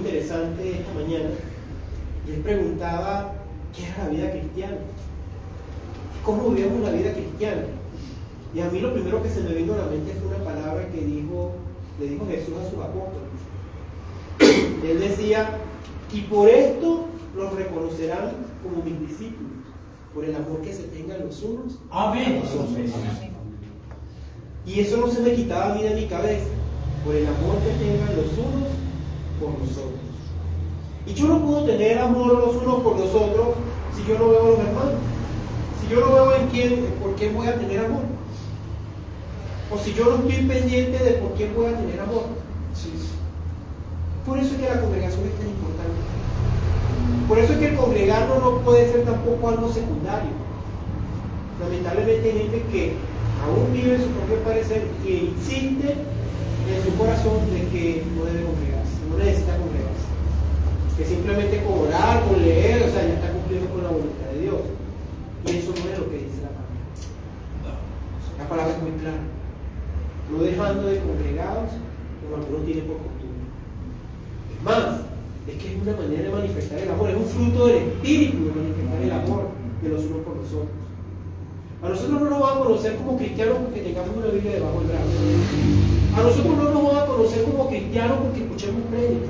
interesante esta mañana y él preguntaba qué era la vida cristiana, cómo vivíamos la vida cristiana. Y a mí lo primero que se me vino a la mente fue una palabra que le dijo Jesús a sus apóstoles. Él decía, y por esto los reconocerán como mis discípulos, por el amor que se tengan los unos a los otros. Y eso no se me quitaba a mí de mi cabeza, por el amor que tengan los unos por los otros. Y yo no puedo tener amor los unos por los otros si yo no veo a los hermanos. Si yo no veo por quién voy a tener amor. O si yo no estoy pendiente de por quién voy a tener amor. Sí. Por eso es que la congregación es tan importante. Por eso es que el congregarnos no puede ser tampoco algo secundario. Lamentablemente hay gente que aún vive su propio parecer y insiste en su corazón de que no debe congregarse, no necesita congregarse. Que simplemente con orar, con leer, o sea, ya está cumpliendo con la voluntad de Dios. Y eso no es lo que dice la palabra. La palabra es muy clara. No dejando de congregados, como algunos tienen por costumbre. Es más, es que es una manera de manifestar el amor, es un fruto del Espíritu de manifestar el amor de los unos por los otros. A nosotros no nos van a conocer como cristianos porque tengamos una Biblia debajo del brazo. A nosotros no nos van a conocer como cristianos porque escuchemos prédicas.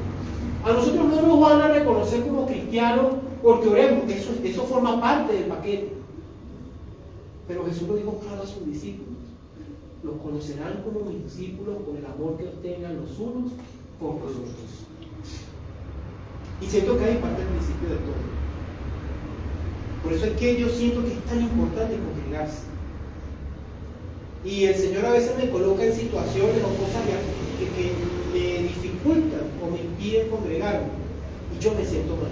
A nosotros no nos van a reconocer como cristianos porque oremos, porque eso forma parte del paquete. Pero Jesús lo dijo claro a sus discípulos. Los conocerán como mis discípulos por el amor que obtengan los unos por los otros. Y siento que hay parte del principio de todo. Por eso es que yo siento que es tan importante congregarse. Y el Señor a veces me coloca en situaciones o cosas que me dificultan o me impiden congregarme. Y yo me siento mal.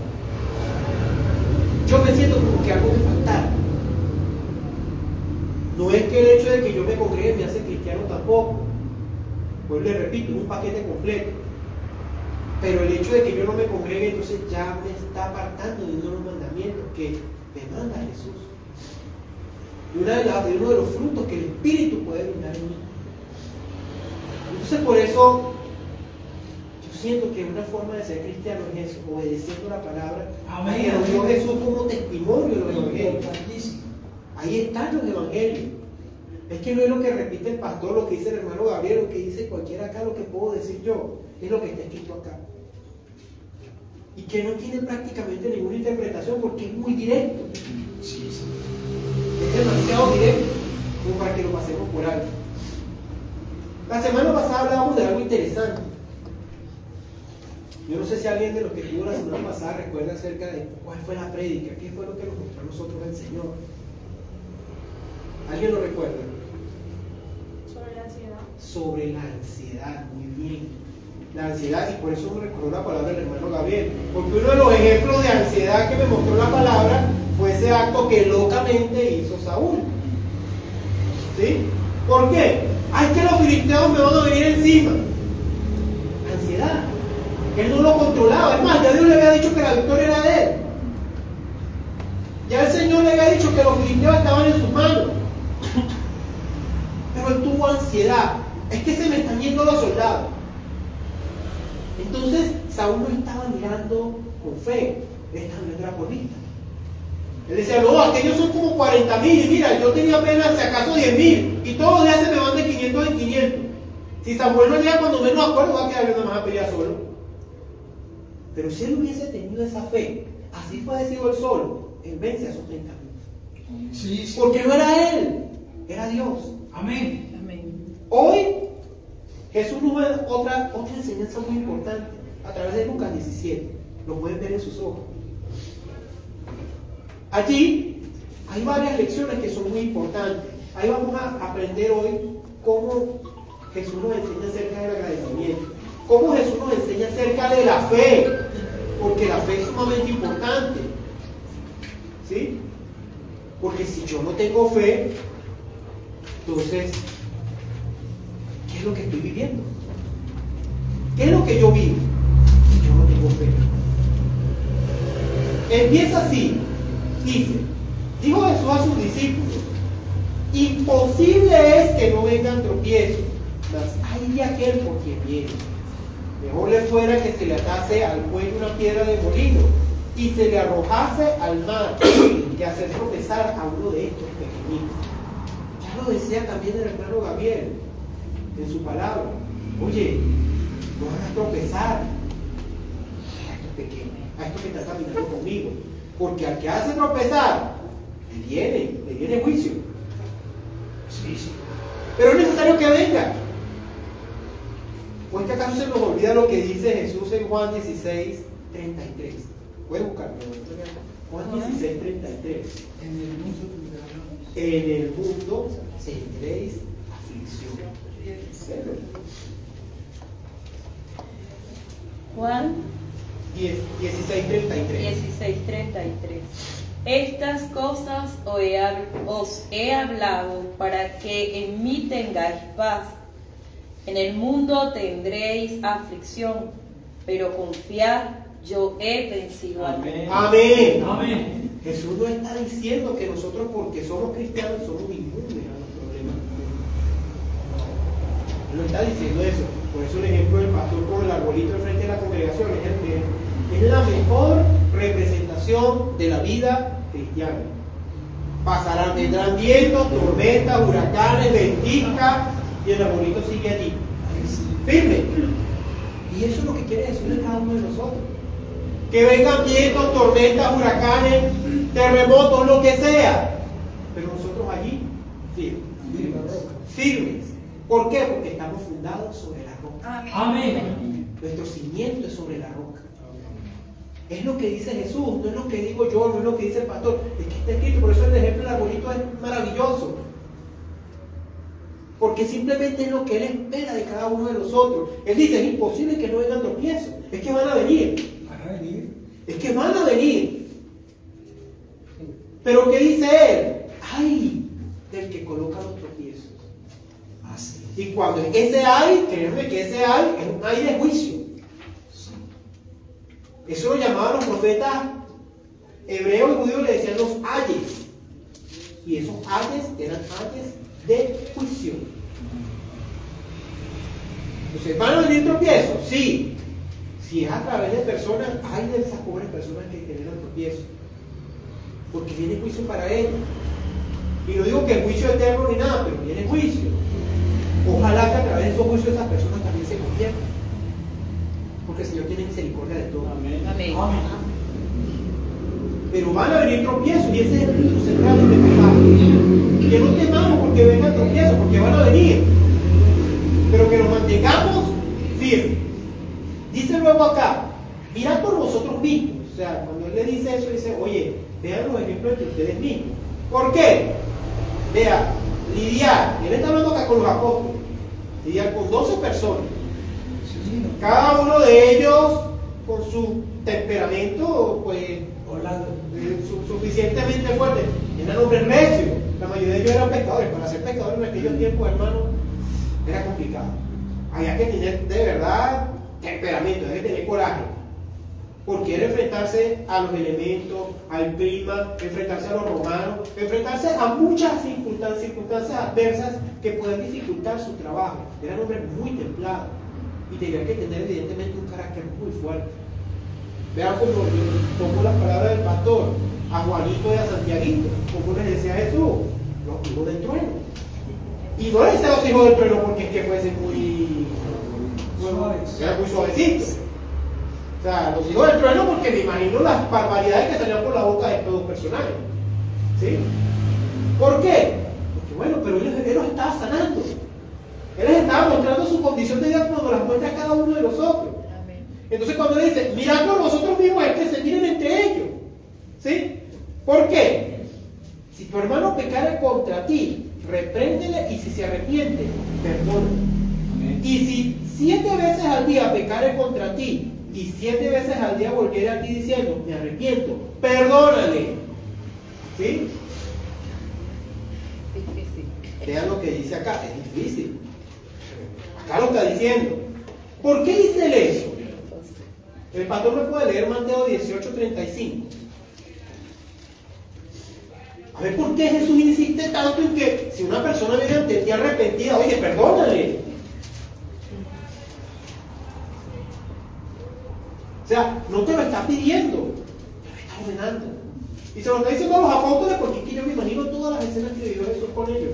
Yo me siento como que algo me falta. No es que el hecho de que yo me congregue me hace cristiano tampoco. Pues le repito, es un paquete completo. Pero el hecho de que yo no me congregue, entonces ya me está apartando de uno de los mandamientos que me manda Jesús. Y uno de los frutos que el Espíritu puede brindar en mí. Entonces por eso yo siento que una forma de ser cristiano es eso, obedeciendo la palabra. Amén. Y nos dio Jesús como testimonio de los evangelios. Ahí están los evangelios. Es que no es lo que repite el pastor, lo que dice el hermano Gabriel, lo que dice cualquiera acá, lo que puedo decir yo. Es lo que está escrito acá. Y que no tiene prácticamente ninguna interpretación porque es muy directo. Sí. Es demasiado directo como para que lo pasemos por alto. La semana pasada hablábamos de algo interesante. Yo no sé si alguien de los que estuvo la semana pasada recuerda acerca de cuál fue la prédica, qué fue lo que nos mostró a nosotros el Señor. ¿Alguien lo recuerda? Sobre la ansiedad. Sobre la ansiedad, muy bien. La ansiedad, y por eso me recordó la palabra del hermano Gabriel, porque uno de los ejemplos de ansiedad que me mostró la palabra fue ese acto que locamente hizo Saúl. ¿Sí? ¿Por qué? Ay, que los filisteos me van a venir encima. Ansiedad. Él no lo controlaba. Es más, ya Dios le había dicho que la victoria era de él. Ya el Señor le había dicho que los filisteos estaban en sus manos. Pero él tuvo ansiedad. Es que se me están yendo los soldados. Entonces Saúl no estaba mirando con fe, él estaba mirando por vista. Él decía, no, aquellos son como 40,000 y mira, yo tenía apenas si acaso 10,000 y todos los días se me van de 500 en 500. Si Samuel no llega cuando menos acuerdo, va a quedar nada más a pelear solo. Pero si él hubiese tenido esa fe, así fue decidido él solo, él vence a esos 30,000. Sí. Porque no era él, era Dios. Amén. Amén. Hoy Jesús nos da otra enseñanza muy importante a través de Lucas 17. Lo pueden ver en sus ojos. Allí hay varias lecciones que son muy importantes. Ahí vamos a aprender hoy cómo Jesús nos enseña acerca del agradecimiento. Cómo Jesús nos enseña acerca de la fe. Porque la fe es sumamente importante. ¿Sí? Porque si yo no tengo fe, entonces, ¿qué es lo que estoy viviendo? ¿Qué es lo que yo vivo? Yo no tengo fe. Empieza así. Dice, dijo Jesús a sus discípulos, imposible es que no vengan tropiezos, mas hay de aquel por quien viene. Mejor le fuera que se le atase al cuello una piedra de molino y se le arrojase al mar que hacer tropezar a uno de estos pequeñitos. Ya lo decía también el hermano Gabriel en su palabra. Oye, no hagas tropezar a estos pequeños, a estos que están caminando conmigo, porque al que hace tropezar le viene juicio. Sí. Pero es necesario que venga. ¿O es que acaso se nos olvida lo que dice Jesús en Juan 16, 33? Pueden buscarlo. Juan 16, 33. En el mundo tendréis aflicción. Juan 16, 33. 16:33. Estas cosas os he hablado para que en mí tengáis paz. En el mundo tendréis aflicción, pero confiad, yo he vencido al mundo. Amén. Amén. Jesús no está diciendo que nosotros, porque somos cristianos, somos inmunes a los problemas. Él no está diciendo eso. Por eso el ejemplo del pastor con el arbolito enfrente de la congregación es la mejor representación de la vida cristiana. Vendrán vientos, tormentas, huracanes, ventiscas, y el arbolito sigue allí, firme. Y eso es lo que quiere Jesús de cada uno de nosotros. Que vengan vientos, tormentas, huracanes, terremotos, lo que sea, pero nosotros allí firmes. ¿Por qué? Porque estamos fundados sobre la roca. Amén. Nuestro cimiento es sobre la roca. Es lo que dice Jesús, no es lo que digo yo, no es lo que dice el pastor, es que está escrito. Por eso el ejemplo del arbolito es maravilloso, porque simplemente es lo que Él espera de cada uno de nosotros. Él dice, es imposible que no vengan tropiezos, es que van a venir. Es que van a venir. Pero ¿qué dice Él? ¡Ay! Del que coloca los tropiezos. Así. Y cuando ese ay, créanme que ese ay es un ay de juicio. Eso lo llamaban los profetas hebreos y judíos, le decían los ayes. Y esos ayes eran ayes de juicio. Entonces, ¿van a venir tropiezos? Sí. Si es a través de personas, hay de esas pobres personas que generan tropiezos. Porque viene juicio para ellos. Y no digo que el juicio eterno ni nada, pero viene juicio. Ojalá que a través de esos juicios esas personas también se conviertan. Porque el Señor tiene misericordia de todos. Amén. Amén. Pero van a venir tropiezos y ese es el punto central de este pasaje. Que no temamos porque vengan tropiezos, porque van a venir. Pero que nos mantengamos firmes. Dice luego acá, mirad por vosotros mismos. O sea, cuando Él le dice eso, dice, oye, vean los ejemplos entre ustedes mismos. ¿Por qué? Vea, lidiar, y Él está hablando acá con los apóstoles, lidiar con 12 personas. Cada uno de ellos con su temperamento, pues, suficientemente fuerte. Eran hombres necios. La mayoría de ellos eran pescadores. Para ser pescadores en aquellos tiempos, hermano, era complicado. Había que tener de verdad temperamento, había que tener coraje. Porque era enfrentarse a los elementos, al clima, enfrentarse a los romanos, enfrentarse a muchas circunstancias adversas que puedan dificultar su trabajo. Eran hombres muy templados y tenían que tener evidentemente un carácter muy fuerte. Vean cómo tomó las palabras del pastor a Juanito y a Santiaguito, como les decía Jesús, los hijos del trueno. Y no les decía los hijos del trueno porque es que fuesen muy suavecitos. O sea, los hijos del trueno porque me imagino las barbaridades que salían por la boca de estos personajes. ¿Sí? ¿Por qué? Porque bueno, pero él los estaba sanando. Él les estaba mostrando su condición de vida cuando las muestra a cada uno de nosotros. Entonces cuando dice, mirad por vosotros mismos, es que se miren entre ellos. ¿Sí? ¿Por qué? Si tu hermano pecare contra ti, repréndele, y si se arrepiente, perdona. Y si 7 veces al día pecare contra ti, y 7 veces al día volviere a ti diciendo, me arrepiento, perdónale. ¿Sí? Difícil. Vean lo que dice acá, es difícil. Acá lo está diciendo. ¿Por qué dice él eso? El pastor me puede leer Mateo 18:35. A ver, ¿por qué Jesús insiste tanto en que si una persona viene ante ti arrepentida, oye, perdónale? sea, no te lo está pidiendo, te lo está ordenando. Y se lo está diciendo a los apóstoles porque es que yo me imagino todas las escenas que vivió Jesús con ellos.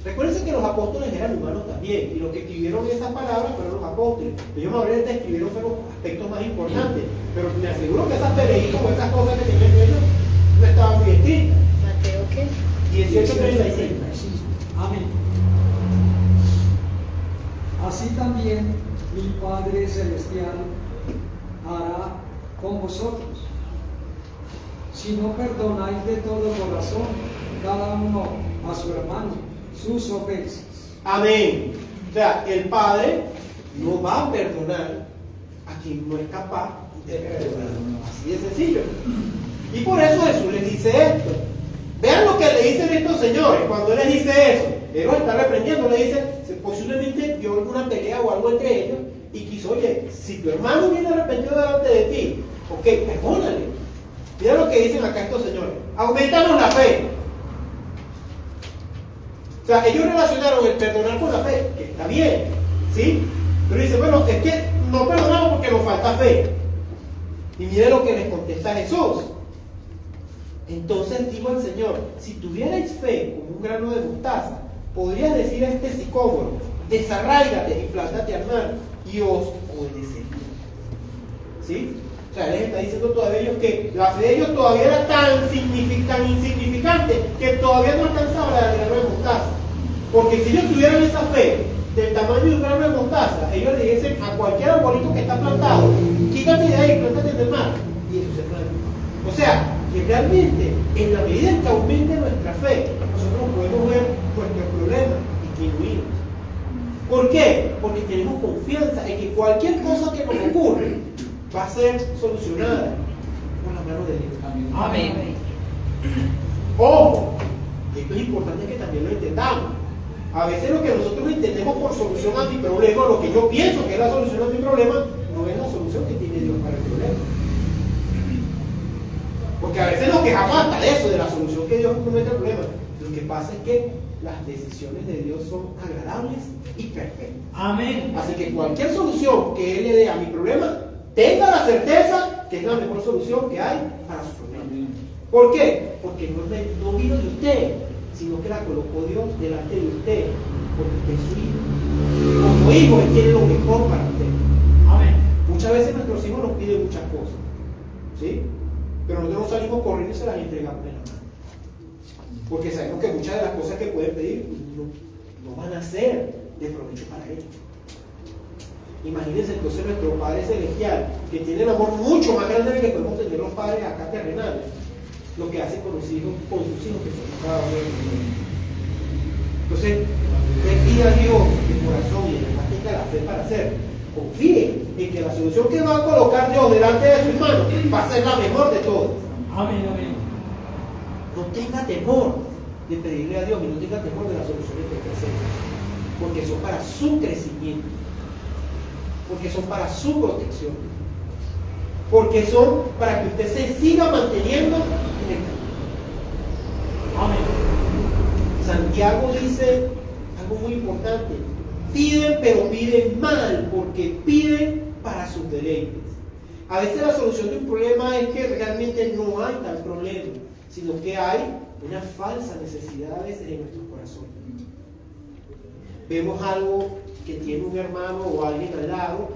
Recuérdense que los apóstoles eran humanos también, y los que escribieron esas palabras fueron los apóstoles. Ellos ahorita escribieron fueron los aspectos más importantes, pero me aseguro que esas peleitas o esas cosas que tenían ellos no estaban muy escritas. Mateo, ¿qué? 18:36. Amén. Así también mi Padre Celestial hará con vosotros, si no perdonáis de todo corazón cada uno a su hermano sus ofensas. Amén. O sea, el Padre no va a perdonar a quien no es capaz de perdonar. Así de sencillo. Y por eso Jesús les dice esto. Vean lo que le dicen estos señores cuando él les dice eso. Él los está reprendiendo, le dice, posiblemente vio alguna pelea o algo entre ellos y quiso, oye, si tu hermano viene arrepentido delante de ti, ok, perdónale. Mira lo que dicen acá estos señores. Aumentanos la fe. O sea, ellos relacionaron el perdonar con la fe, que está bien, ¿sí? Pero dice, bueno, es que no perdonamos porque nos falta fe. Y mire lo que les contesta Jesús. Entonces dijo el Señor, si tuvierais fe como un grano de mostaza, podrías decir a este sicómoro, desarráigate y plántate al mar, y os obedecería. ¿Sí? O sea, les está diciendo todavía a ellos que la fe de ellos todavía era tan insignificante que todavía no alcanzaba la del grano de mostaza. Porque si ellos tuvieran esa fe del tamaño de un grano de mostaza, ellos le dicen a cualquier arbolito que está plantado, quítate de ahí, plántate en el mar, y eso se planta. O sea, que realmente, en la medida en que aumente nuestra fe, nosotros podemos ver nuestros problemas disminuidos. ¿Por qué? Porque tenemos confianza en que cualquier cosa que nos ocurre va a ser solucionada por la mano de Dios. Amén. Ojo, esto es importante que también lo entendamos. A veces lo que nosotros entendemos por solución a mi problema, lo que yo pienso que es la solución a mi problema, no es la solución que tiene Dios para el problema. Porque a veces nos quejamos hasta de eso, de la solución que Dios promete al problema. Lo que pasa es que las decisiones de Dios son agradables y perfectas. Amén. Así que cualquier solución que Él le dé a mi problema, tenga la certeza que es la mejor solución que hay para su problema. ¿Por qué? Porque no vino de usted, sino que la colocó Dios delante de usted, porque usted es su hijo. Como hijo, Él quiere lo mejor para usted. Amén. Muchas veces nuestros hijos nos piden muchas cosas, ¿sí? Pero nosotros no salimos corriendo y se las entregamos en la mano. Porque sabemos que muchas de las cosas que pueden pedir no van a ser de provecho para ellos. Imagínense entonces nuestro Padre Celestial, que tiene el amor mucho más grande del que podemos tener los padres acá terrenales, lo que hace con sus hijos que son cada uno de nosotros. Entonces, le pide a Dios de corazón y además tenga la fe para hacer. Confíe en que la solución que va a colocar Dios delante de sus manos va a ser la mejor de todas. Amén, amén. No tenga temor de pedirle a Dios y no tenga temor de las soluciones que presenta, porque son para su crecimiento, porque son para su protección, porque son para que usted se siga manteniendo en el camino. Amén. Santiago dice algo muy importante: piden, pero piden mal, porque piden para sus deleites. A veces la solución de un problema es que realmente no hay tal problema, sino que hay una falsa necesidad a veces en nuestros corazones. Vemos algo que tiene un hermano o alguien al lado,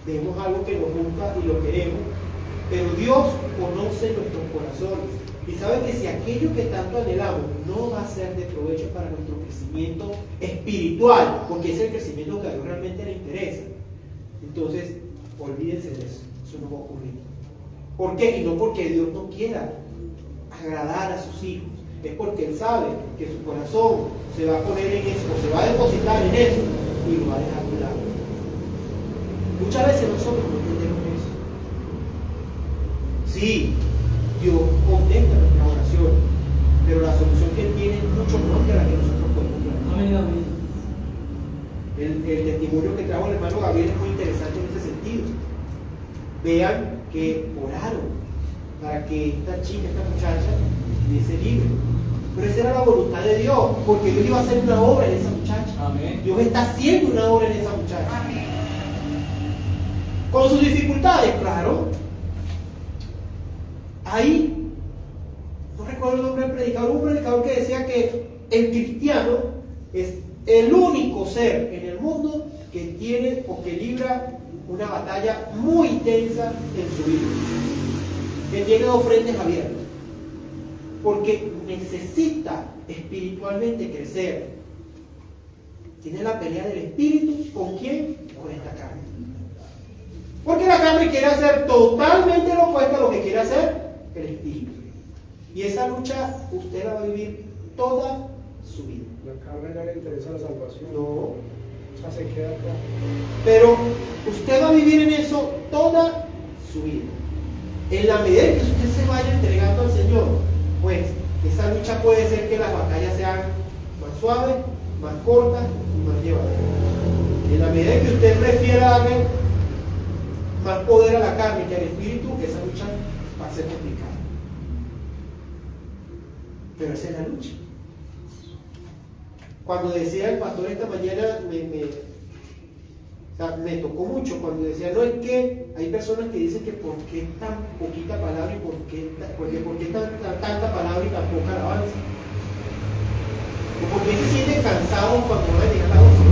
vemos algo que nos gusta y lo queremos, pero Dios conoce nuestros corazones y sabe que si aquello que tanto anhelamos no va a ser de provecho para nuestro crecimiento espiritual, porque es el crecimiento que a Dios realmente le interesa, entonces olvídense de eso, eso no va a ocurrir. ¿Por qué? Y no porque Dios no quiera agradar a sus hijos, es porque Él sabe que su corazón se va a poner en eso, o se va a depositar en eso y lo va a dejar a un lado. Muchas veces nosotros no entendemos eso. Sí, Dios contesta nuestras oraciones, pero la solución que Él tiene es mucho mejor que la que nosotros podemos dar. Amén, amén. El testimonio que trajo el hermano Gabriel es muy interesante en ese sentido. Vean que oraron para que esta chica, esta muchacha, estuviese libre. Pero esa era la voluntad de Dios, porque Dios iba a hacer una obra en esa muchacha. Amén. Dios está haciendo una obra en esa muchacha. Amén. Con sus dificultades, claro. Ahí, no recuerdo el nombre del predicador, un predicador que decía que el cristiano es el único ser en el mundo que tiene o que libra una batalla muy intensa en su vida, que tiene dos frentes abiertos, porque necesita espiritualmente crecer. Tiene la pelea del espíritu, ¿con quién? Con esta carne. Porque la carne quiere hacer totalmente lo opuesto a lo que quiere hacer el espíritu. Y esa lucha usted la va a vivir toda su vida. La carne no le interesa la salvación. No. O sea, se queda acá. Pero usted va a vivir en eso toda su vida. En la medida en que usted se vaya entregando al Señor, pues esa lucha puede ser que las batallas sean más suaves, más cortas y más llevaderas. En la medida en que usted prefiera darle más poder a la carne que al espíritu, esa lucha va a ser complicada. Pero esa es la lucha. Cuando decía el pastor esta mañana, me tocó mucho cuando decía, no, es que hay personas que dicen que por qué tan poquita palabra y por qué tanta palabra y tan poca alabanza. O por qué se sienten cansados cuando van a llegar a la oración.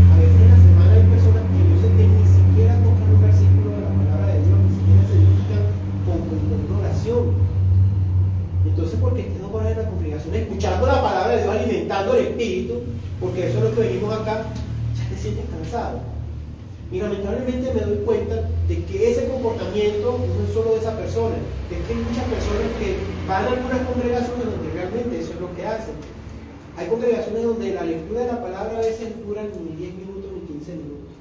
A veces en la semana hay personas que yo sé que ni siquiera tocan un versículo de la palabra de Dios, ni siquiera se edifican con una oración. Entonces, porque estén 2 horas en la congregación escuchando la palabra de Dios, alimentando el espíritu, porque eso es lo que venimos acá, ya te sientes cansado. Y lamentablemente me doy cuenta de que ese comportamiento no es solo de esa persona, es que hay muchas personas que van a algunas congregaciones donde realmente eso es lo que hacen. Hay congregaciones donde la lectura de la palabra a veces dura ni 10 minutos ni 15 minutos.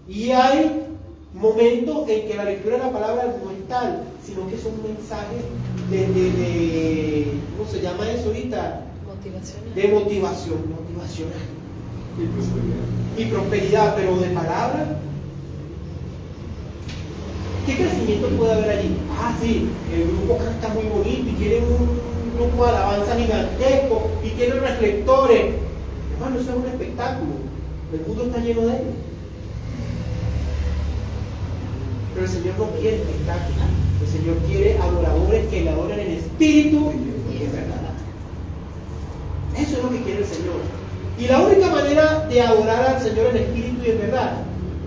Y hay momentos en que la lectura de la palabra no es tal, sino que son mensajes de ¿cómo se llama eso ahorita? Motivacional. De motivacional. Y prosperidad, pero de palabra. ¿Qué crecimiento puede haber allí? Ah, sí, el grupo canta muy bonito y tienen un grupo de alabanza gigantesco y tienen reflectores. Hermano, eso es un espectáculo. El mundo está lleno de ellos. Pero el Señor no quiere espectáculo. El Señor quiere adoradores que le adoran en espíritu y en verdad. Eso es lo que quiere el Señor. Y la única manera de adorar al Señor en espíritu y en verdad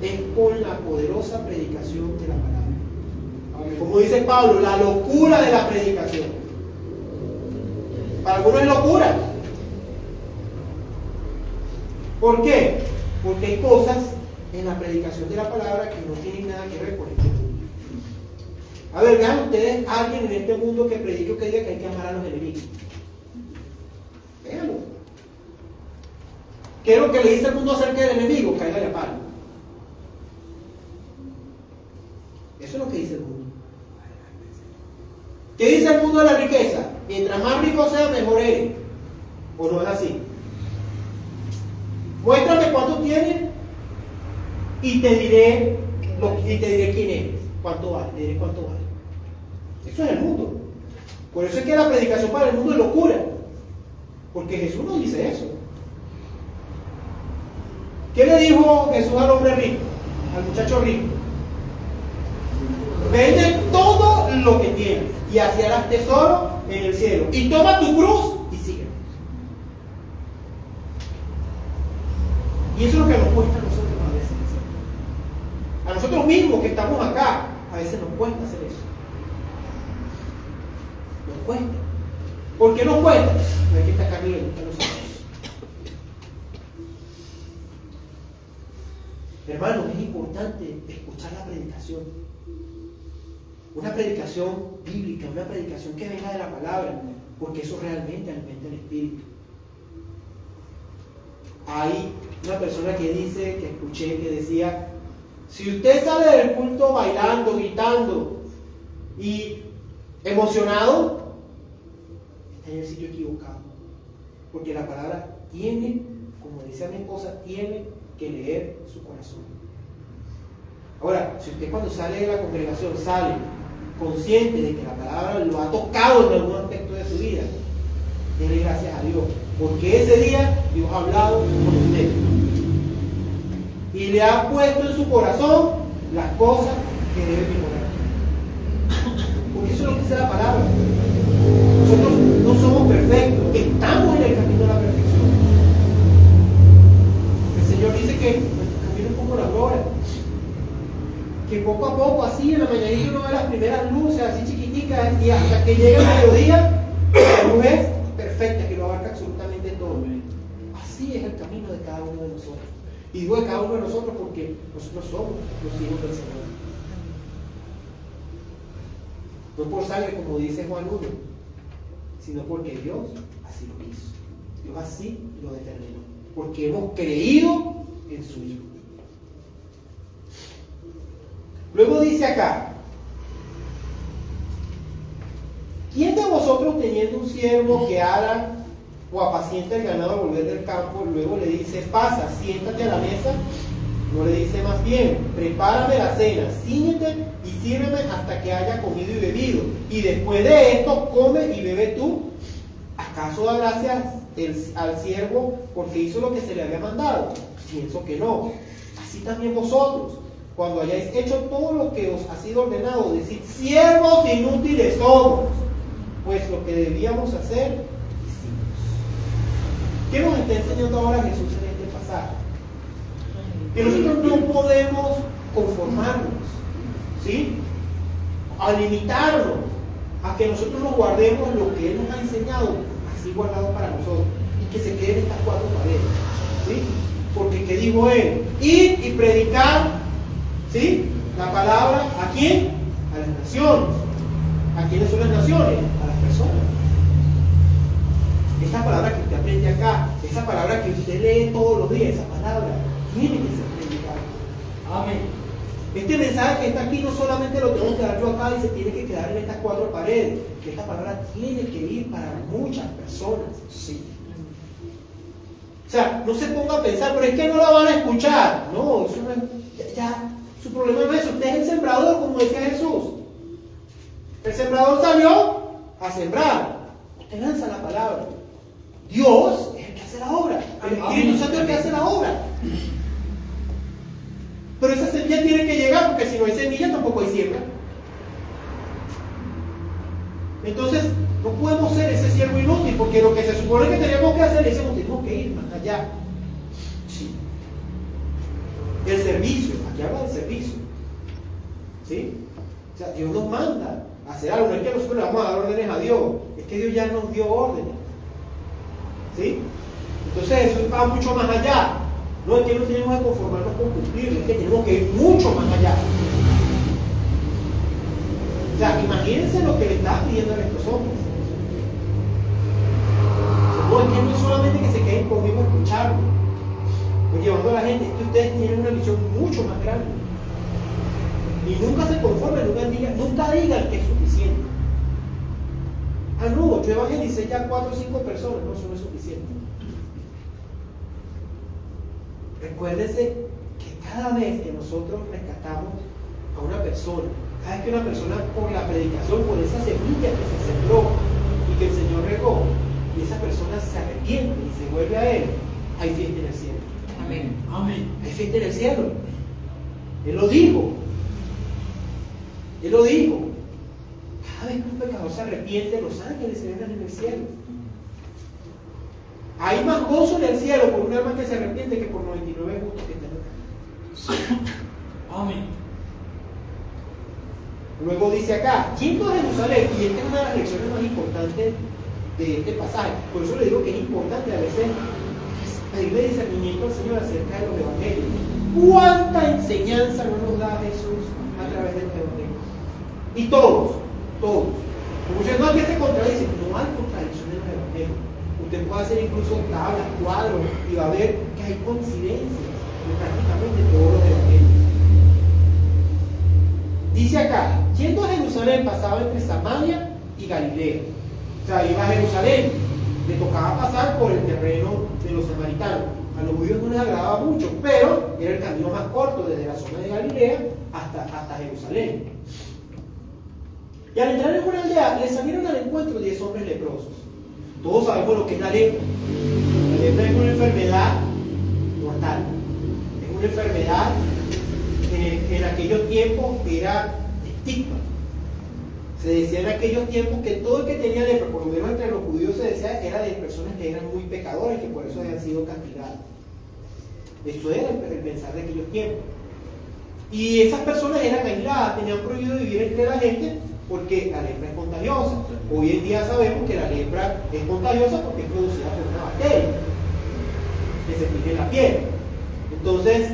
es con la poderosa predicación de la palabra. Como dice Pablo, la locura de la predicación. Para algunos es locura. ¿Por qué? Porque hay cosas en la predicación de la palabra que no tienen nada que ver con este mundo. A ver, vean ustedes a alguien en este mundo que predique o que diga que hay que amar a los enemigos. Véanlo. ¿Qué es lo que le dice el mundo acerca del enemigo? Cáigale a palo. Eso es lo que dice el mundo. ¿Qué dice el mundo de la riqueza? Mientras más rico sea, mejor eres. ¿O no es así? Muéstrame cuánto tienes y te diré quién eres. ¿Cuánto vale? Te diré cuánto vale. Eso es el mundo. Por eso es que la predicación para el mundo es locura. Porque Jesús no dice eso. ¿Qué le dijo Jesús al hombre rico? Al muchacho rico. Vende todo lo que tienes y haciarás tesoro en el cielo. Y toma tu cruz y sígueme. Y eso es lo que nos cuesta a nosotros a veces. A nosotros mismos que estamos acá, a veces nos cuesta hacer eso. Nos cuesta. ¿Por qué nos cuesta? No es que esta carne le gusta a nosotros. Hermano, es importante escuchar la predicación. Una predicación bíblica, una predicación que venga de la palabra, porque eso realmente alimenta el espíritu. Hay una persona que dice, que escuché, que decía, si usted sale del culto bailando, gritando y emocionado, está en el sitio equivocado. Porque la palabra tiene, como decía mi esposa, tiene que leer su corazón. Ahora, si usted cuando sale de la congregación sale consciente de que la palabra lo ha tocado en algún aspecto de su vida, déle gracias a Dios, porque ese día Dios ha hablado con usted y le ha puesto en su corazón las cosas que debe mejorar. Porque eso es lo que dice la palabra. Nosotros no somos perfectos, estamos en el camino de la perfección. El Señor dice que nuestro camino es como la aurora, que poco a poco, así en la mañanita uno ve las primeras luces, así chiquiticas, y hasta que llega el mediodía, la luz es perfecta, que lo abarca absolutamente todo. Así es el camino de cada uno de nosotros. Y digo de cada uno de nosotros porque nosotros somos los hijos del Señor. No por sangre, como dice Juan 1, sino porque Dios así lo hizo. Dios así lo determinó. Porque hemos creído en su Hijo. Luego dice acá: ¿quién de vosotros, teniendo un siervo que ara o apacienta el ganado al volver del campo, luego le dice, pasa, siéntate a la mesa? No le dice más bien, prepárame la cena, cíñete y sírveme hasta que haya comido y bebido, y después de esto come y bebe tú. ¿Acaso da gracias al siervo porque hizo lo que se le había mandado? Pienso que no. Así también vosotros, cuando hayáis hecho todo lo que os ha sido ordenado, decid, siervos inútiles somos, pues lo que debíamos hacer, hicimos. ¿Qué nos está enseñando ahora Jesús en este pasaje? Que nosotros no podemos conformarnos, ¿sí?, a limitarnos, a que nosotros nos guardemos lo que Él nos ha enseñado, así guardado para nosotros, y que se queden estas cuatro paredes, ¿sí? Porque ¿qué dijo Él? Ir y predicar, ¿sí?, la palabra, ¿a quién? A las naciones. ¿A quiénes son las naciones? A las personas. Esta palabra que usted aprende acá, esa palabra que usted lee todos los días, esa palabra tiene que ser predicada. Amén. Este mensaje que está aquí no solamente lo tengo que dar yo acá y se tiene que quedar en estas cuatro paredes, que esta palabra tiene que ir para muchas personas. Sí. O sea, no se ponga a pensar, pero es que no la van a escuchar. No, eso no es, ya, su problema no es eso. Usted es el sembrador, como decía Jesús. El sembrador salió a sembrar. Usted lanza la palabra. Dios es el que hace la obra. El Espíritu Santo es el que hace la obra. Pero esa semilla tiene que llegar, porque si no hay semilla tampoco hay siembra. Entonces, no podemos ser ese siervo inútil, porque lo que se supone que tenemos que hacer es que tenemos que ir más allá. Sí. El servicio, aquí habla del servicio. ¿Sí? O sea, Dios nos manda a hacer algo. No es que nosotros le vamos a dar órdenes a Dios, es que Dios ya nos dio órdenes. ¿Sí? Entonces eso va mucho más allá. No es que no tenemos que conformarnos con cumplirlo, es que tenemos que ir mucho más allá. O sea, imagínense lo que le está pidiendo a estos hombres. No, es que no es solamente que se queden conmigo a escucharlo, pues llevando a la gente, es que ustedes tienen una visión mucho más grande. Y nunca se conformen, nunca digan que es suficiente. Ah, no, yo evangelicé ya 4 o 5 personas, no, eso no es suficiente. Recuérdense que cada vez que nosotros rescatamos a una persona, cada vez que una persona por la predicación, por esa semilla que se sembró y que el Señor regó, y esa persona se arrepiente y se vuelve a Él, hay fiesta en el cielo. Amén. Amén. Hay fiesta en el cielo. Él lo dijo. Él lo dijo. Cada vez que un pecador se arrepiente, los ángeles se ven en el cielo. Hay más gozo en el cielo por un alma que se arrepiente que por 99 justos que están acá. Amén. Luego dice acá, yendo a Jerusalén, y esta es una de las lecciones más importantes de este pasaje. Por eso le digo que es importante a veces pedirle discernimiento al Señor acerca de los evangelios. ¿Cuánta enseñanza no nos da Jesús a través de los evangelios? Y todos. Como si no es que se contradice, no hay contradicción en los evangelios. Usted puede hacer incluso tablas, cuadros, y va a ver que hay coincidencias en prácticamente todos los evangelios. Dice acá, yendo a Jerusalén pasaba entre Samaria y Galilea. O sea, iba a Jerusalén, le tocaba pasar por el terreno de los samaritanos. A los judíos no les agradaba mucho, pero era el camino más corto desde la zona de Galilea hasta Jerusalén. Y al entrar en una aldea, le salieron al encuentro 10 hombres leprosos. Todos sabemos lo que es la lepra. La lepra es una enfermedad mortal. Es una enfermedad en aquellos tiempos era estigma. Se decía en aquellos tiempos que todo el que tenía lepra, por lo menos entre los judíos se decía, era de personas que eran muy pecadores, que por eso habían sido castigados. Eso era el pensar de aquellos tiempos. Y esas personas eran aisladas, tenían prohibido vivir entre la gente porque la lepra es contagiosa. Hoy en día sabemos que la lepra es contagiosa porque es producida por una bacteria que se fija en la piel. Entonces,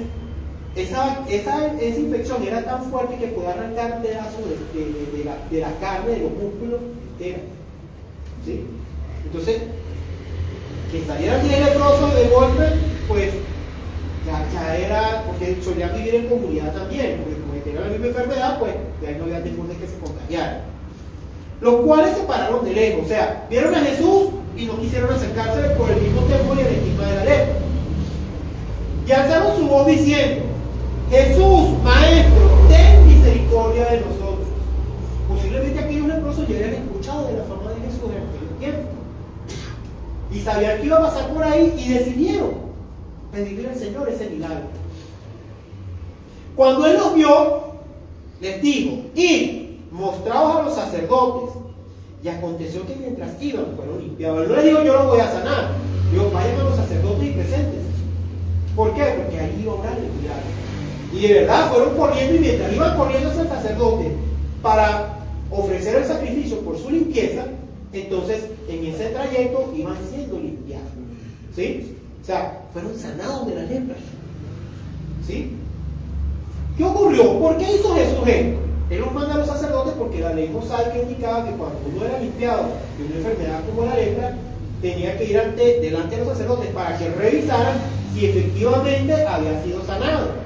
esa infección era tan fuerte que podía arrancar pedazos de la carne, de los músculos enteros. ¿Sí? Entonces, que saliera bien leproso de golpe, pues ya era, porque solían vivir en comunidad también, porque como tenían la misma enfermedad, pues ya no había temor de que se contagiaran. Los cuales se pararon de lejos, o sea, vieron a Jesús y no quisieron acercarse por el mismo temor y el estigma de la lepra. Y alzaron su voz diciendo: Jesús, Maestro, ten misericordia de nosotros. Posiblemente aquellos leprosos ya habían escuchado de la fama de Jesús en aquel tiempo y sabían que iba a pasar por ahí y decidieron pedirle al Señor ese milagro. Cuando Él los vio, les dijo: id, mostraos a los sacerdotes. Y aconteció que mientras iban, fueron limpiados. Él no les dijo: yo los voy a sanar. Digo: vayan a los sacerdotes y preséntense. ¿Por qué? Porque ahí iba a obrar el milagro. Y de verdad fueron corriendo, y mientras iban corriendo hacia el sacerdote para ofrecer el sacrificio por su limpieza, entonces en ese trayecto iban siendo limpiados. ¿Sí? O sea, fueron sanados de la lepra. ¿Sí? ¿Qué ocurrió? ¿Por qué hizo Jesús esto? Él los manda a los sacerdotes porque la ley mosaica indicaba que cuando uno era limpiado de una enfermedad como la lepra, tenía que ir delante de los sacerdotes para que revisaran si efectivamente había sido sanado.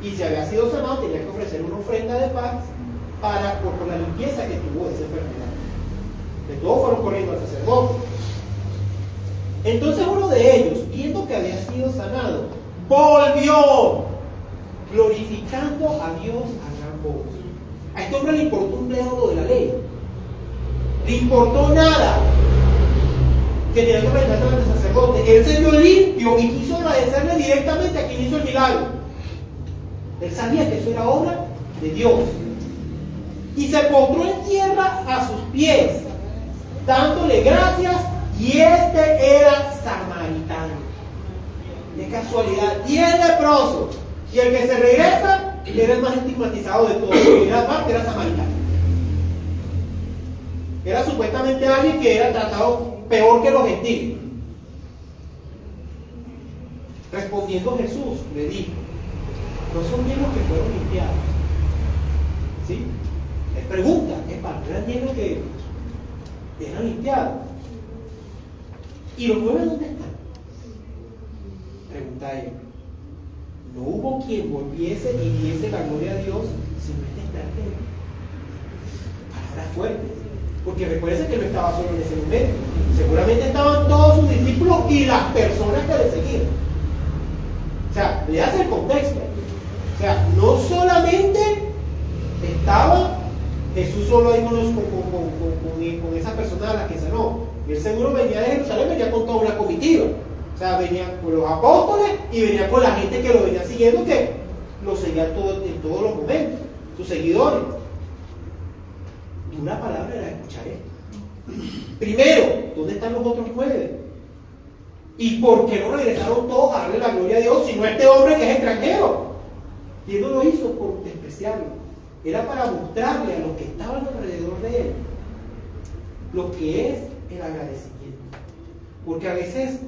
Y si había sido sanado, tenía que ofrecer una ofrenda de paz por la limpieza que tuvo de esa enfermedad. De todos fueron corriendo al sacerdote. Entonces uno de ellos, viendo que había sido sanado, volvió glorificando a Dios a gran voz. A este hombre le importó un bledo de la ley. Le importó nada que tenía que presentarse ante el sacerdote. Él se vio limpio y quiso agradecerle directamente a quien hizo el milagro. Él sabía que eso era obra de Dios. Y se postró en tierra a sus pies, dándole gracias, y este era samaritano. De casualidad, 10 leprosos, y el que se regresa era el más estigmatizado de todos, porque era parte, era samaritano. Era supuestamente alguien que era tratado peor que los gentiles. Respondiendo Jesús, le dijo: no son bien los que fueron limpiados. ¿Sí? Él pregunta: ¿eran bien los que eran limpiados? ¿Y los 9 dónde están? Pregunta él. No hubo quien volviese y diese la gloria a Dios sino este extranjero. Palabras fuertes. Porque recuérdense que no estaba solo en ese momento. Seguramente estaban todos sus discípulos y las personas que le seguían. O sea, le hace el contexto. O sea, no solamente estaba Jesús solo ahí con esa persona a la que sanó. Él seguro venía de Jerusalén, venía con toda una comitiva. O sea, venía con los apóstoles y venía con la gente que lo venía siguiendo, que lo seguía en todos los momentos, sus seguidores. Y una palabra era escuchar esto. Primero, ¿dónde están los otros 9? ¿Y por qué no regresaron todos a darle la gloria a Dios, sino este hombre que es extranjero? Y él no lo hizo por despreciarlo. Era para mostrarle a los que estaban alrededor de él lo que es el agradecimiento. Porque a veces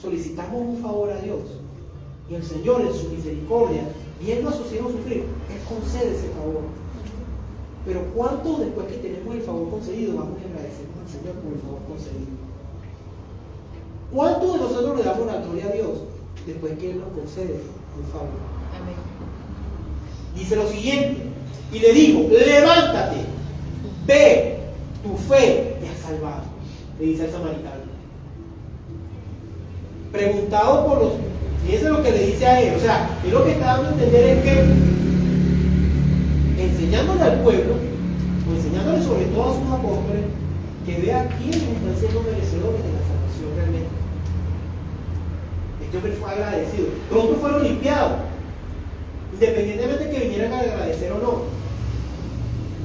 solicitamos un favor a Dios y el Señor, en su misericordia, viendo a sus hijos sufrir, Él concede ese favor. Pero ¿cuánto después que tenemos el favor concedido vamos a agradecernos al Señor por el favor concedido? ¿Cuánto de nosotros le damos la gloria a Dios después que Él nos concede un favor? Amén. Dice lo siguiente: y le dijo: levántate, ve, tu fe te ha salvado. Le dice al samaritano. Preguntado por los... Fíjense lo que le dice a él. O sea, él lo que está dando a entender es que enseñándole al pueblo, o enseñándole sobre todo a sus apóstoles, que vea quiénes están siendo merecedores de la salvación realmente. Este hombre fue agradecido. Pronto fueron limpiados. independientemente de que vinieran a agradecer o no.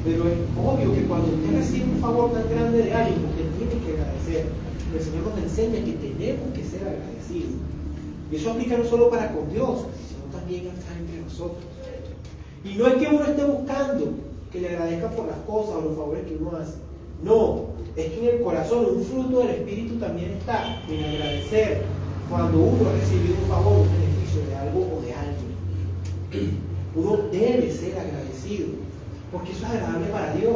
Pero es obvio que cuando usted recibe un favor tan grande de alguien, usted tiene que agradecer. El Señor nos enseña que tenemos que ser agradecidos. Y eso aplica no solo para con Dios, sino también acá entre nosotros. Y no es que uno esté buscando que le agradezca por las cosas o los favores que uno hace. No, es que en el corazón un fruto del Espíritu también está en agradecer cuando uno ha recibido un favor, un beneficio de algo o de alguien. Uno debe ser agradecido, porque eso es agradable para Dios.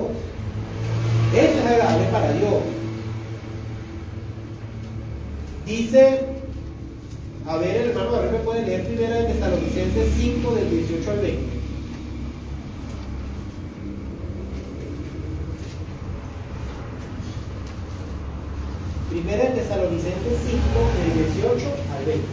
Eso es agradable para Dios. Dice, a ver, hermano, a ver, me puede leer primero de Tesalonicenses 5, del 18 al 20. Primera de Tesalonicenses 5, del 18 al 20.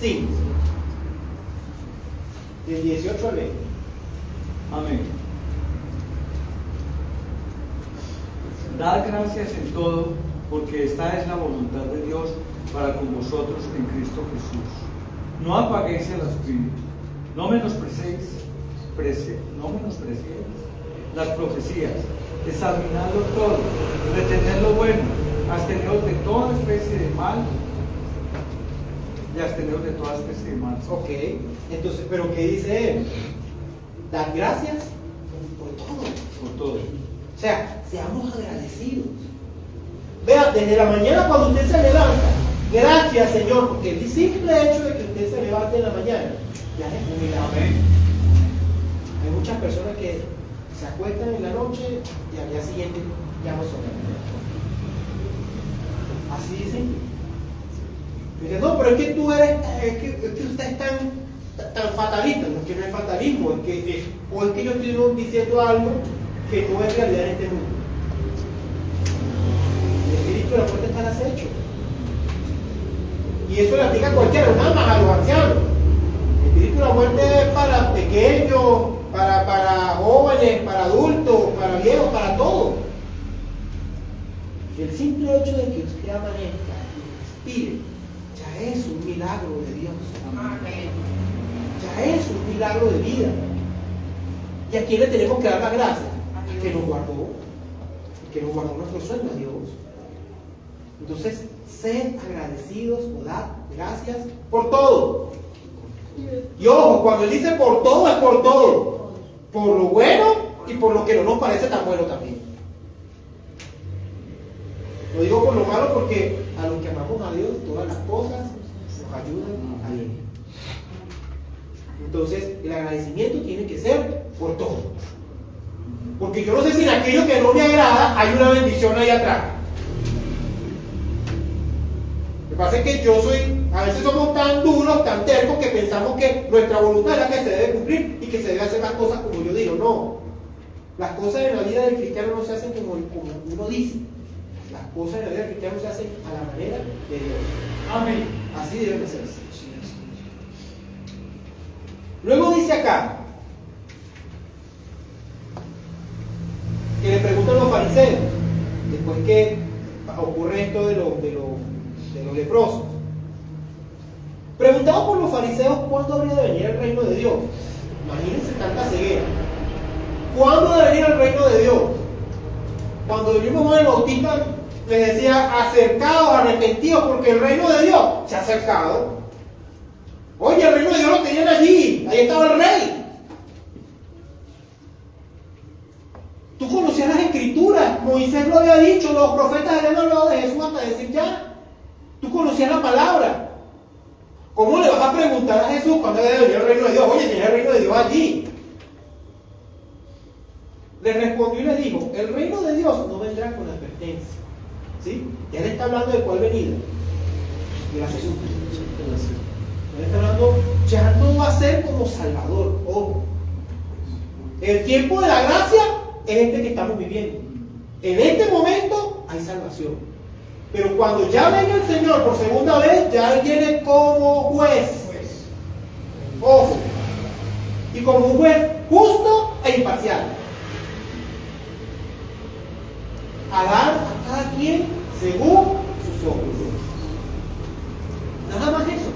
Sí. Del 18 al 20. Amén. Dad gracias en todo, porque esta es la voluntad de Dios para con vosotros en Cristo Jesús. No apaguéis el espíritu, no menospreciéis las profecías, examinadlo todo, retened lo bueno, absteneos de toda especie de mal, y absteneos de toda especie de mal. Ok, entonces, ¿pero qué dice él? Dar gracias por todo. Por todo. O sea, seamos agradecidos. Vea, desde la mañana cuando usted se levanta, gracias Señor, porque el simple hecho de que usted se levante en la mañana ya es un milagro. Hay muchas personas que se acuestan en la noche y al día siguiente ya no son. Así dicen. Dicen, no, pero es que tú eres, es que usted es tan fatalista. No es que no es fatalismo, o es que yo estoy diciendo algo que no es realidad en este mundo. El espíritu de la muerte está al acecho. Y eso le aplica a cualquiera, nada más a los ancianos. El espíritu de la muerte es para pequeños, para jóvenes, para adultos, para viejos, para todos. El simple hecho de que usted amanezca y respire, ya es un milagro de Dios. Amén. Ya es un milagro de vida. ¿Y a quién le tenemos que dar las gracias? Al que nos guardó, nuestro sueño, a Dios. Entonces, sed agradecidos o dad gracias por todo. Y ojo, cuando él dice por todo, es por todo. Por lo bueno y por lo que no nos parece tan bueno también. Lo digo por lo malo porque a los que amamos a Dios, todas las cosas nos ayudan a bien. Entonces, el agradecimiento tiene que ser por todo. Porque yo no sé si en aquello que no me agrada hay una bendición ahí atrás. Lo que pasa es que a veces somos tan duros, tan tercos, que pensamos que nuestra voluntad es la que se debe cumplir y que se debe hacer las cosas como yo digo. No. Las cosas en la vida del cristiano no se hacen como uno dice. Las cosas en la vida del cristiano se hacen a la manera de Dios. Amén. Así debe hacerse. Luego dice acá que le preguntan los fariseos, después que ocurre esto de los leprosos. Preguntado por los fariseos cuándo habría de venir el reino de Dios. Imagínense tanta ceguera. ¿Cuándo debe venir el reino de Dios? Cuando el mismo Juan el Bautista le decía, acercados, arrepentidos, porque el reino de Dios se ha acercado. Oye, el reino de Dios lo tenían allí, ahí estaba el rey. Tú conocías las escrituras, Moisés lo había dicho, los profetas habían hablado de Jesús hasta decir ya. Tú conocías la palabra. ¿Cómo le vas a preguntar a Jesús cuándo debe venir el reino de Dios? Oye, tiene el reino de Dios allí. Le respondió y le dijo, el reino de Dios no vendrá con advertencia. ¿Sí? Ya le está hablando de cuál venida. De la Jesús. Él está hablando, ya no va a ser como Salvador. Ojo. El tiempo de la gracia es este que estamos viviendo. En este momento hay salvación. Pero cuando ya venga el Señor por segunda vez, ya Él viene como juez. Ojo. Y como un juez justo e imparcial. A dar a cada quien según sus obras. Nada más eso.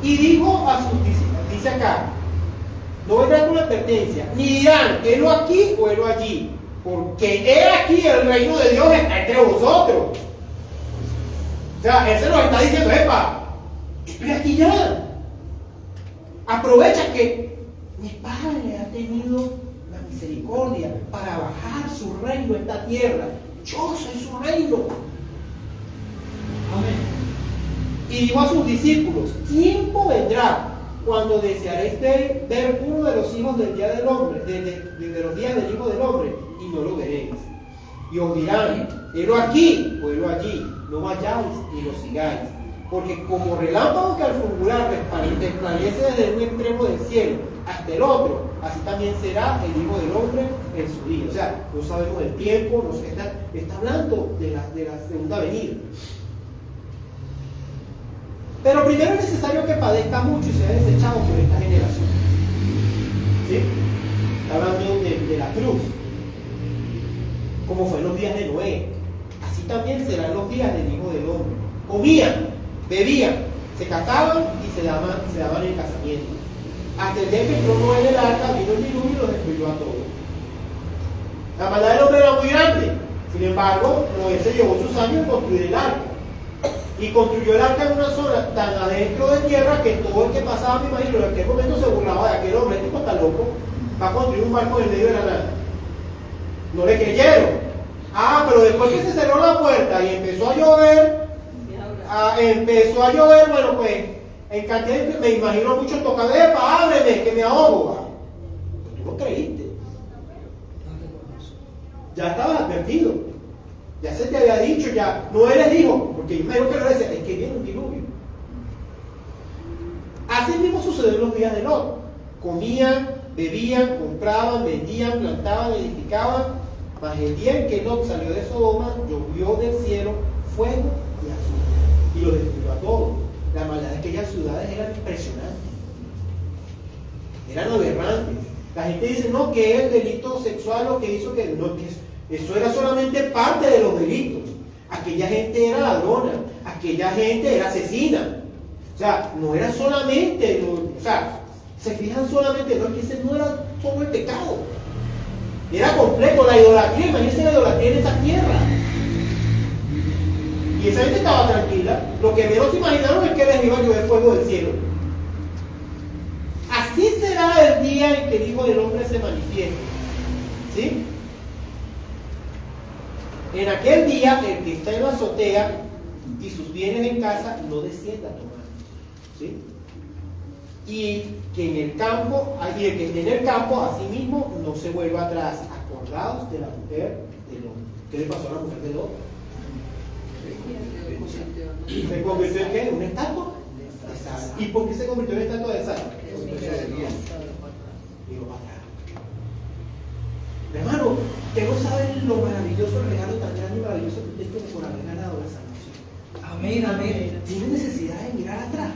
Y dijo a sus discípulos, dice acá, no vendrán con advertencia, ni dirán, helo aquí o helo allí, porque he aquí el reino de Dios está entre vosotros. O sea, Él se nos está diciendo, epa, estoy aquí ya. Aprovecha que mi Padre ha tenido la misericordia para bajar su reino a esta tierra. Yo soy su reino. Amén. Y dijo a sus discípulos, tiempo vendrá cuando desearéis ver uno de los hijos del día del hombre, de los días del Hijo del Hombre, y no lo veréis. Y os dirán, helo aquí o helo allí, no vayáis ni lo sigáis. Porque como relámpago que al fulgurar resplandece desde un extremo del cielo hasta el otro, así también será el Hijo del Hombre en su día. O sea, no sabemos el tiempo, no sé, está hablando de la segunda venida. Pero primero es necesario que padezca mucho y sea desechado por esta generación. ¿Sí? Está hablando de la cruz. Como fue en los días de Noé. Así también serán los días del Hijo del Hombre. Comían, bebían, se casaban y se daban el casamiento. Hasta el día que entró Noé en el arca, vino el diluvio y los destruyó a todos. La maldad del hombre era muy grande. Sin embargo, Noé se llevó sus años en construir el arca. Y construyó el arca en una zona tan adentro de tierra que todo el que pasaba, me imagino, en aquel momento se burlaba de aquel hombre. Este tipo está loco, va a construir un barco en el medio de la nada. No le creyeron. Pero después que se cerró la puerta y empezó a llover, bueno, pues en cantidad de, me imagino muchos tocaderas, ábreme, que me ahogo. Pero tú no creíste. Ya estabas advertido. Ya se te había dicho, ya Noé les dijo, porque yo me dijo que lo decía, es que viene un diluvio. Así mismo sucedió en los días de Lot. Comían, bebían, compraban, vendían, plantaban, edificaban. Mas el día en que Lot salió de Sodoma, llovió del cielo fuego y azufre, y los destruyó a todos. La maldad de aquellas ciudades era impresionante. Eran aberrantes. La gente dice, no, que es el delito sexual lo que hizo, que no, que eso era solamente parte de los delitos. Aquella gente era ladrona, aquella gente era asesina. O sea, no era solamente, o sea, se fijan solamente, no, que ese no era solo el pecado. Era completo, la idolatría, imagínense la idolatría en esa tierra. Y esa gente estaba tranquila. Lo que menos imaginaron es que les iba a llover fuego del cielo. Así será el día en que el Hijo del Hombre se manifieste. ¿Sí? En aquel día, el que está en la azotea y sus bienes en casa no descienda a tomar. ¿Sí? Y que en el campo, y el que esté en el campo, asimismo, no se vuelva atrás. Acordaos de la mujer del hombre. ¿Qué le pasó a la mujer del hombre? ¿Se convirtió en qué? ¿En una estatua? De sal. ¿Y por qué se convirtió en estatua de sal? Y lo mataron. Hermano, usted no sabe lo maravilloso, el regalo tan grande y maravilloso que usted tiene por haber ganado la salvación. Amén, amén. ¿Tiene necesidad de mirar atrás?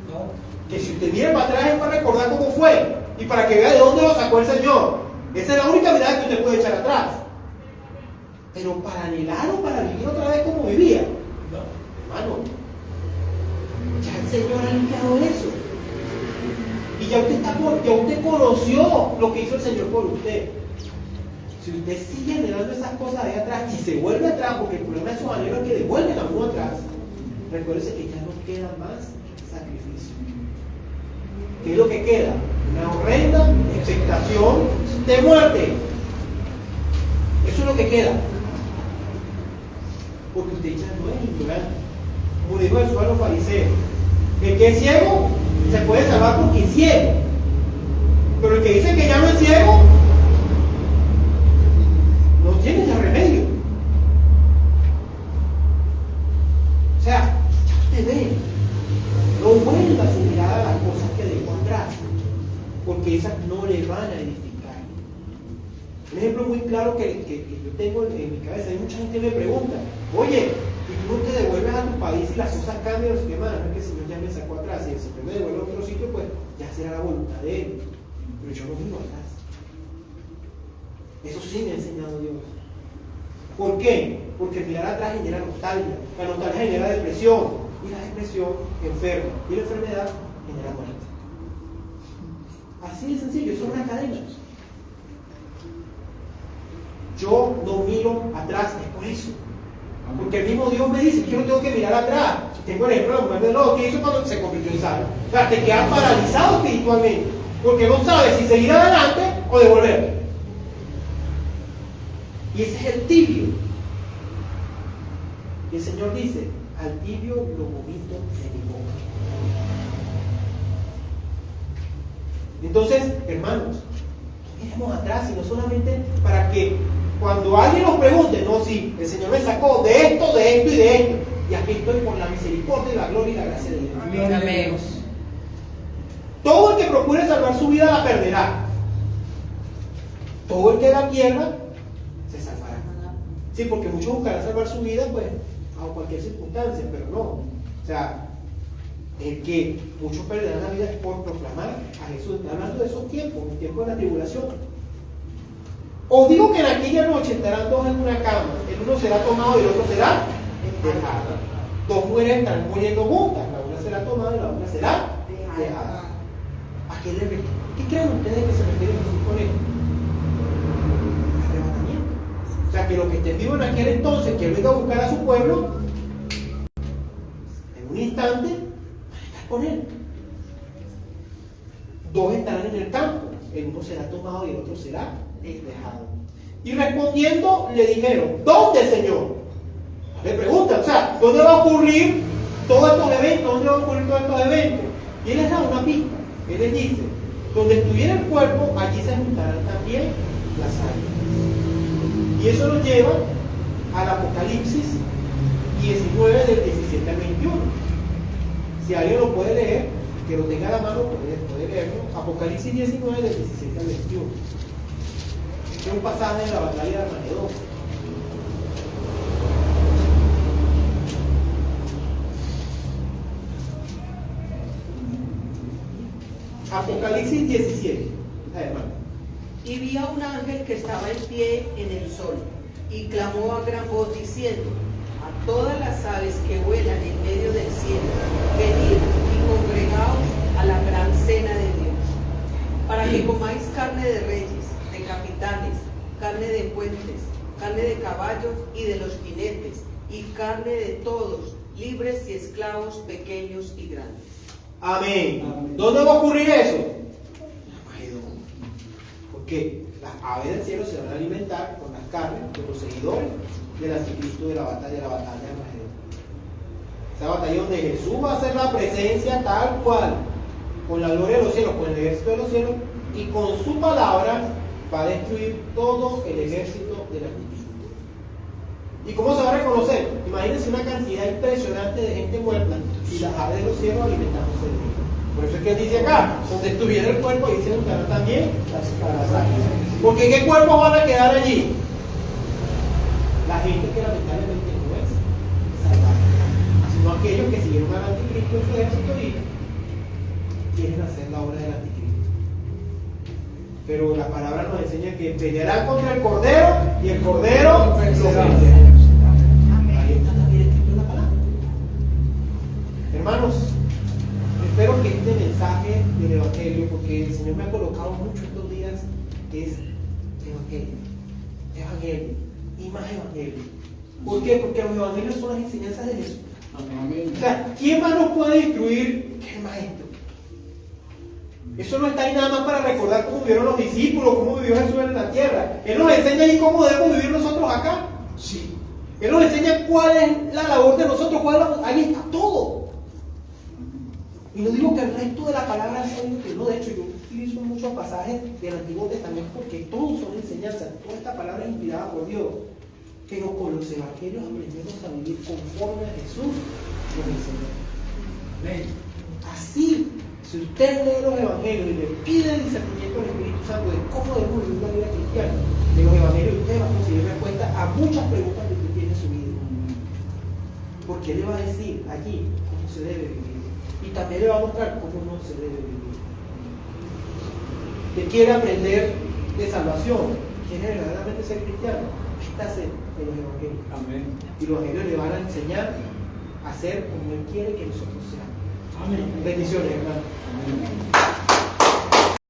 No. Que si usted mira para atrás es para recordar cómo fue y para que vea de dónde lo sacó el Señor. Esa es la única mirada que usted puede echar atrás. Pero para anhelar o para vivir otra vez como vivía, no, hermano, ya el Señor ha limpiado eso. Y ya usted conoció lo que hizo el Señor por usted. Si usted sigue anhelando esas cosas de atrás y se vuelve atrás, porque el problema de esos anhelos es que devuelven a uno atrás, recuérdese que ya no queda más sacrificio. ¿Qué es lo que queda? Una horrenda expectación de muerte. Eso es lo que queda. Porque usted ya no es ignorante. Como dijo Jesús a los fariseos, el que es ciego se puede salvar porque es ciego. Pero el que dice que ya no es ciego, no tiene ya remedio. O sea, ya usted ve, no vuelva su mirada a las cosas que dejó atrás, porque esas no le van a edificar. Un ejemplo muy claro que yo tengo en mi cabeza. Hay mucha gente que me pregunta, oye, ¿y tú no te devuelves a tu país y las cosas cambian? No sé qué más, no es que el Señor ya me sacó atrás, y el Señor me devuelve a otro sitio, pues ya será la voluntad de Él. Pero yo no vivo atrás. Eso sí me ha enseñado Dios. ¿Por qué? Porque mirar atrás genera nostalgia. La nostalgia genera depresión. Y la depresión enferma. Y la enfermedad genera muerte. Así de sencillo, eso es una cadena. Yo no miro atrás, es por eso. Porque el mismo Dios me dice que yo no tengo que mirar atrás. Tengo el ejemplo de la mujer de Lot, que hizo cuando se convirtió en sabio. O sea, te quedas paralizado espiritualmente. Porque no sabes si seguir adelante o devolver. Y ese es el tibio. Y el Señor dice, al tibio lo vomito de mi boca. Entonces, hermanos, no miremos atrás, sino solamente para que cuando alguien nos pregunte, no, sí, el Señor me sacó de esto y de esto. Y aquí estoy por la misericordia y la gloria y la gracia de Dios. Amén. Todo el que procure salvar su vida la perderá. Todo el que la pierda se salvará. Sí, porque muchos buscarán salvar su vida, pues, bajo cualquier circunstancia, pero no. O sea, el que muchos perderán la vida es por proclamar a Jesús. Estoy hablando de esos tiempos, el tiempo de la tribulación. Os digo que en aquella noche estarán dos en una cama, el uno será tomado y el otro será dejado. Dos mujeres estarán muriendo juntas, la una será tomada y la otra será dejada. ¿A qué creen ustedes que se refiere Jesús con esto? Arrebatamiento. O sea, que los que estén vivos en aquel entonces, que él venga a buscar a su pueblo, en un instante, van a estar con él. Dos estarán en el campo, el uno será tomado y el otro será dejado. Y respondiendo, le dijeron, ¿dónde, Señor? Le preguntan, o sea, ¿dónde va a ocurrir todos estos eventos? ¿Dónde va a ocurrir todos estos eventos? Y él les da una pista. Él les dice, donde estuviera el cuerpo, allí se juntarán también las águilas. Y eso nos lleva al Apocalipsis 19 del 17 al 21. Si alguien lo puede leer, que lo tenga a la mano, puede leerlo. Apocalipsis 19 del 17 al 21. Este es un pasaje de la batalla de Armagedón. Apocalipsis 17. Además. Y vi a un ángel que estaba en pie en el sol, y clamó a gran voz diciendo, a todas las aves que vuelan en medio del cielo, venid y congregaos a la gran cena de Dios, para que comáis carne de reyes, de capitanes, carne de puentes, carne de caballos y de los jinetes, y carne de todos, libres y esclavos, pequeños y grandes. Amén. ¿Dónde va a ocurrir eso? Porque las aves del cielo se van a alimentar con las carnes de los seguidores del anticristo de la batalla de Armagedón. Esa batalla donde Jesús va a hacer la presencia tal cual, con la gloria de los cielos, con el ejército de los cielos, y con su palabra va a destruir todo el ejército del anticristo. ¿Y cómo se va a reconocer? Imagínense una cantidad impresionante de gente muerta y las aves de los cielos alimentándose de ellos. Por eso es que él dice acá, donde estuviera el cuerpo, ahí se juntarán también las águilas. Porque ¿qué cuerpos van a quedar allí? La gente que lamentablemente no es salvada, sino aquellos que siguieron al anticristo en su ejército y quieren hacer la obra del anticristo. Pero la palabra nos enseña que pelearán contra el cordero y el cordero los vencerá. Ahí está también escrito en la palabra. Hermanos, espero que este mensaje del Evangelio, porque el Señor me ha colocado mucho estos días, es Evangelio y más Evangelio. ¿Por qué? Porque los Evangelios son las enseñanzas de Jesús. Amén. O sea, ¿quién más nos puede instruir que el Maestro? Eso no está ahí nada más para recordar cómo vivieron los discípulos, cómo vivió Jesús en la tierra. Él nos enseña ahí cómo debemos vivir nosotros acá. Sí. Él nos enseña cuál es la labor de nosotros, ahí está todo. Y no digo que el resto de la palabra sea inútil, no, de hecho yo utilizo muchos pasajes del Antiguo Testamento porque todos son enseñanzas, toda esta palabra es inspirada por Dios. Pero con los evangelios aprendemos a vivir conforme a Jesús nos enseñó. Así, si usted lee los evangelios y le pide el discernimiento del Espíritu Santo de cómo debemos vivir la vida cristiana, En los evangelios usted va a conseguir respuesta a muchas preguntas que usted tiene en su vida. Porque le va a decir allí cómo se debe vivir. Y también le va a mostrar cómo no se debe vivir. Que quiere aprender de salvación, quiere verdaderamente ser cristiano, métase en los evangelios. Amén. Y los evangelios le van a enseñar a ser como Él quiere que nosotros seamos. Amén. Bendiciones, hermano. Amén.